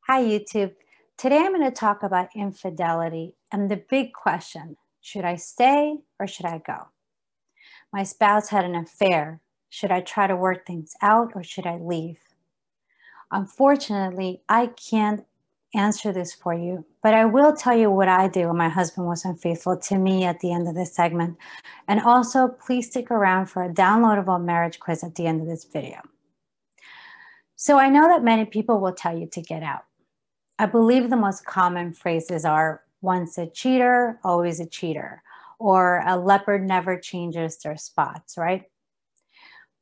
Hi, YouTube. Today I'm going to talk about infidelity and the big question, should I stay or should I go? My spouse had an affair. Should I try to work things out or should I leave? Unfortunately, I can't answer this for you, but I will tell you what I did when my husband was unfaithful to me at the end of this segment. And also, please stick around for a downloadable marriage quiz at the end of this video. So I know that many people will tell you to get out. I believe the most common phrases are once a cheater, always a cheater, or a leopard never changes their spots, right?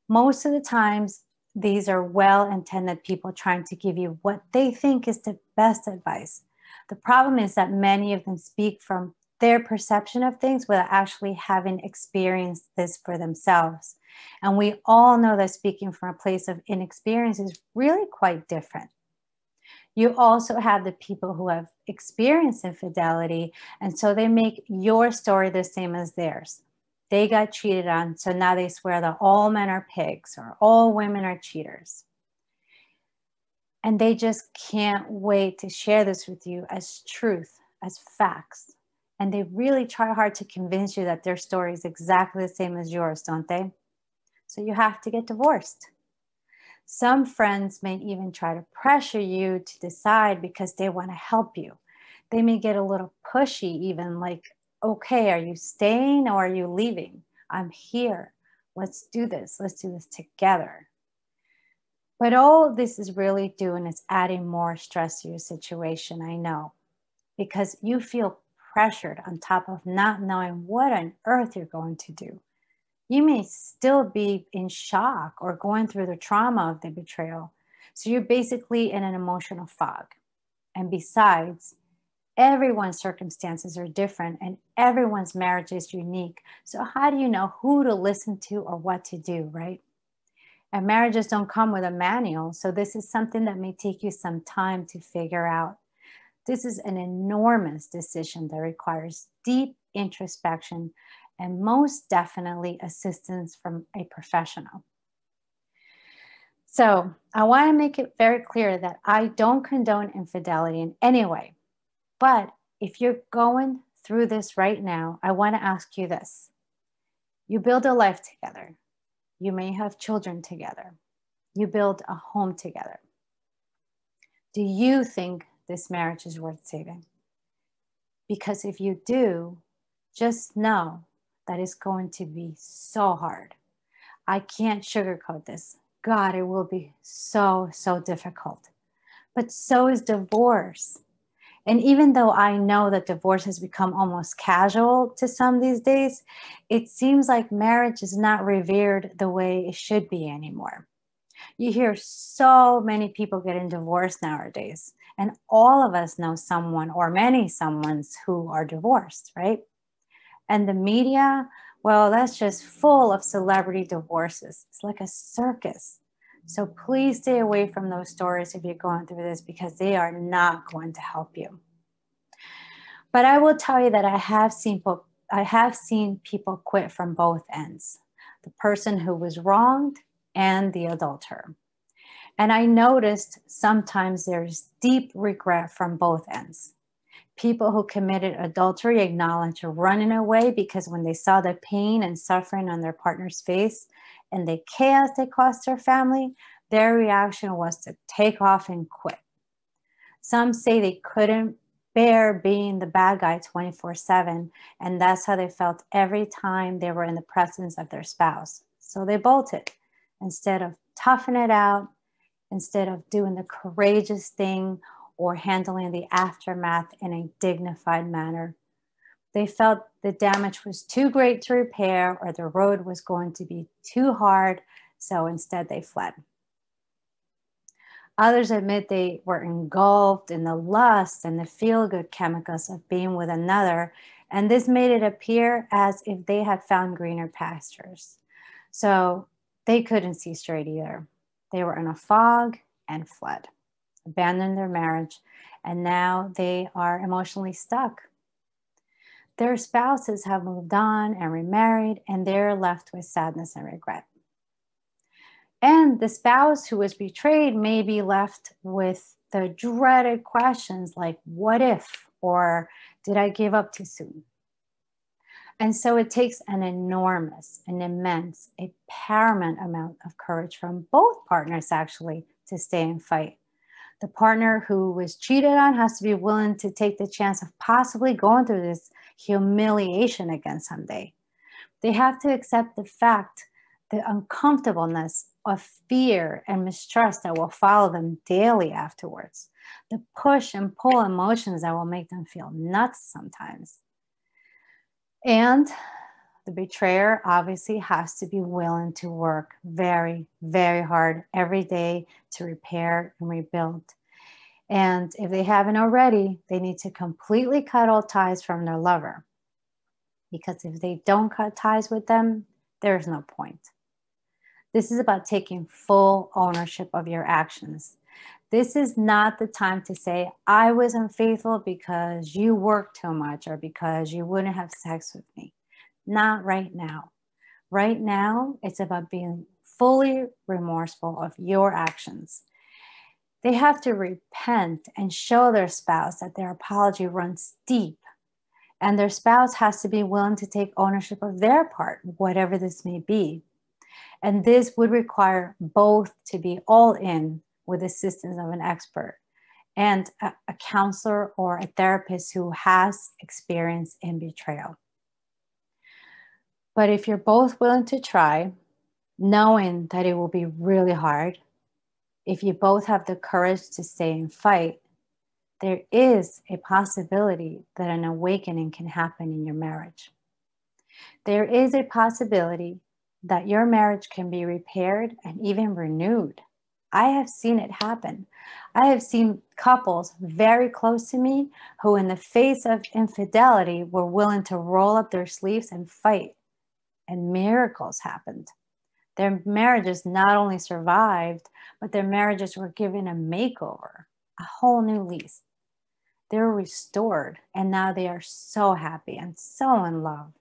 Most of the times, these are well-intended people trying to give you what they think is the best advice. The problem is that many of them speak from their perception of things without actually having experienced this for themselves. And we all know that speaking from a place of inexperience is really quite different. You also have the people who have experienced infidelity, and so they make your story the same as theirs. They got cheated on, so now they swear that all men are pigs or all women are cheaters. And they just can't wait to share this with you as truth, as facts. And they really try hard to convince you that their story is exactly the same as yours, don't they? So you have to get divorced. Some friends may even try to pressure you to decide because they want to help you. They may get a little pushy, even like, okay, are you staying or are you leaving? I'm here. Let's do this. Let's do this together. But all this is really doing is adding more stress to your situation, I know, because you feel pressured on top of not knowing what on earth you're going to do. You may still be in shock or going through the trauma of the betrayal. So you're basically in an emotional fog. And besides, everyone's circumstances are different and everyone's marriage is unique. So how do you know who to listen to or what to do, right? And marriages don't come with a manual. So this is something that may take you some time to figure out. This is an enormous decision that requires deep introspection and most definitely assistance from a professional. So I want to make it very clear that I don't condone infidelity in any way. But if you're going through this right now, I want to ask you this. You build a life together. You may have children together. You build a home together. Do you think this marriage is worth saving? Because if you do, just know that is going to be so hard. I can't sugarcoat this. God, it will be so, so difficult. But so is divorce. And even though I know that divorce has become almost casual to some these days, it seems like marriage is not revered the way it should be anymore. You hear so many people getting divorced nowadays, and all of us know someone or many someones who are divorced, right? And the media, well, that's just full of celebrity divorces. It's like a circus. So please stay away from those stories if you're going through this because they are not going to help you. But I will tell you that I have seen people quit from both ends, the person who was wronged and the adulterer. And I noticed sometimes there's deep regret from both ends. People who committed adultery acknowledge running away because when they saw the pain and suffering on their partner's face and the chaos they caused their family, their reaction was to take off and quit. Some say they couldn't bear being the bad guy 24/7, and that's how they felt every time they were in the presence of their spouse. So they bolted instead of toughing it out, instead of doing the courageous thing or handling the aftermath in a dignified manner. They felt the damage was too great to repair or the road was going to be too hard, so instead they fled. Others admit they were engulfed in the lust and the feel-good chemicals of being with another, and this made it appear as if they had found greener pastures. So they couldn't see straight either. They were in a fog and fled, abandoned their marriage, and now they are emotionally stuck. Their spouses have moved on and remarried, and they're left with sadness and regret. And the spouse who was betrayed may be left with the dreaded questions like, what if, or did I give up too soon? And so it takes an enormous, an immense, a paramount amount of courage from both partners actually to stay and fight. The partner who was cheated on has to be willing to take the chance of possibly going through this humiliation again someday. They have to accept the fact, the uncomfortableness of fear and mistrust that will follow them daily afterwards, the push and pull emotions that will make them feel nuts sometimes. And the betrayer obviously has to be willing to work very, very hard every day to repair and rebuild. And if they haven't already, they need to completely cut all ties from their lover. Because if they don't cut ties with them, there's no point. This is about taking full ownership of your actions. This is not the time to say, I was unfaithful because you worked too much or because you wouldn't have sex with me. Not right now. Right now, it's about being fully remorseful of your actions. They have to repent and show their spouse that their apology runs deep. And their spouse has to be willing to take ownership of their part, whatever this may be. And this would require both to be all in with the assistance of an expert and a counselor or a therapist who has experience in betrayal. But if you're both willing to try, knowing that it will be really hard, if you both have the courage to stay and fight, there is a possibility that an awakening can happen in your marriage. There is a possibility that your marriage can be repaired and even renewed. I have seen it happen. I have seen couples very close to me who, in the face of infidelity, were willing to roll up their sleeves and fight. And miracles happened. Their marriages not only survived, but their marriages were given a makeover, a whole new lease. They were restored, and now they are so happy and so in love.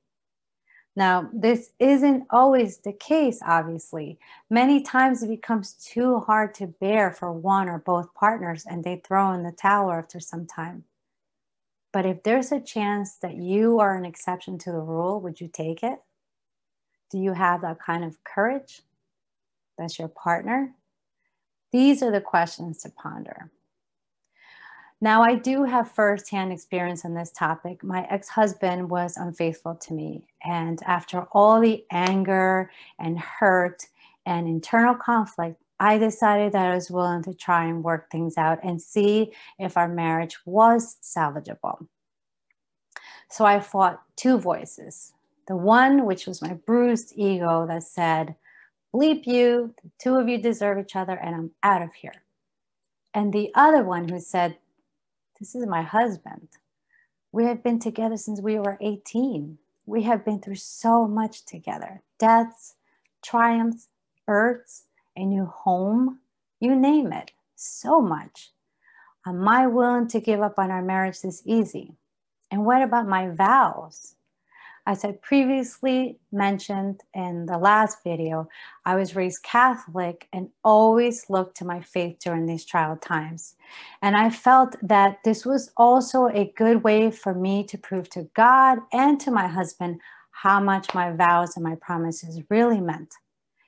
Now, this isn't always the case, obviously. Many times it becomes too hard to bear for one or both partners, and they throw in the towel after some time. But if there's a chance that you are an exception to the rule, would you take it? Do you have that kind of courage? That's your partner? These are the questions to ponder. Now, I do have firsthand experience on this topic. My ex-husband was unfaithful to me. And after all the anger and hurt and internal conflict, I decided that I was willing to try and work things out and see if our marriage was salvageable. So I fought two voices. The one, which was my bruised ego, that said, bleep you, the two of you deserve each other, and I'm out of here. And the other one who said, this is my husband. We have been together since we were 18. We have been through so much together. Deaths, triumphs, births, a new home, you name it, so much. Am I willing to give up on our marriage this easy? And what about my vows? As I previously mentioned in the last video, I was raised Catholic and always looked to my faith during these trial times. And I felt that this was also a good way for me to prove to God and to my husband how much my vows and my promises really meant.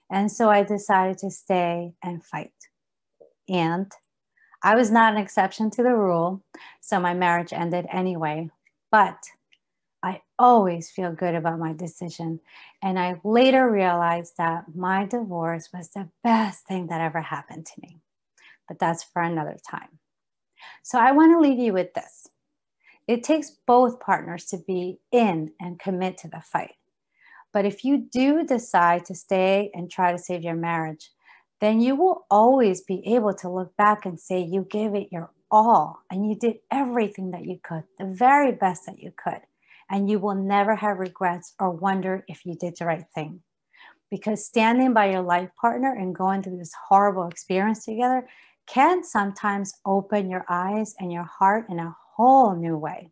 And so I decided to stay and fight. And I was not an exception to the rule, so my marriage ended anyway. But I always feel good about my decision. And I later realized that my divorce was the best thing that ever happened to me. But that's for another time. So I want to leave you with this. It takes both partners to be in and commit to the fight. But if you do decide to stay and try to save your marriage, then you will always be able to look back and say you gave it your all and you did everything that you could, the very best that you could. And you will never have regrets or wonder if you did the right thing. Because standing by your life partner and going through this horrible experience together can sometimes open your eyes and your heart in a whole new way.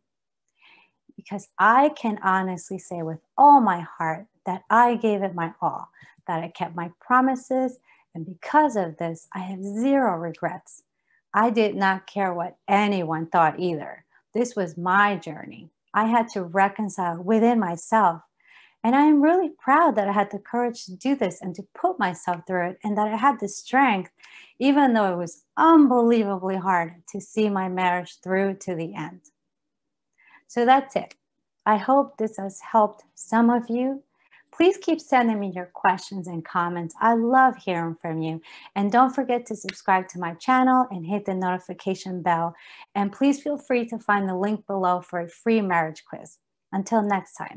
Because I can honestly say with all my heart that I gave it my all, that I kept my promises, and because of this, I have zero regrets. I did not care what anyone thought either. This was my journey. I had to reconcile within myself. And I am really proud that I had the courage to do this and to put myself through it, and that I had the strength, even though it was unbelievably hard, to see my marriage through to the end. So that's it. I hope this has helped some of you. Please keep sending me your questions and comments. I love hearing from you. And don't forget to subscribe to my channel and hit the notification bell. And please feel free to find the link below for a free marriage quiz. Until next time.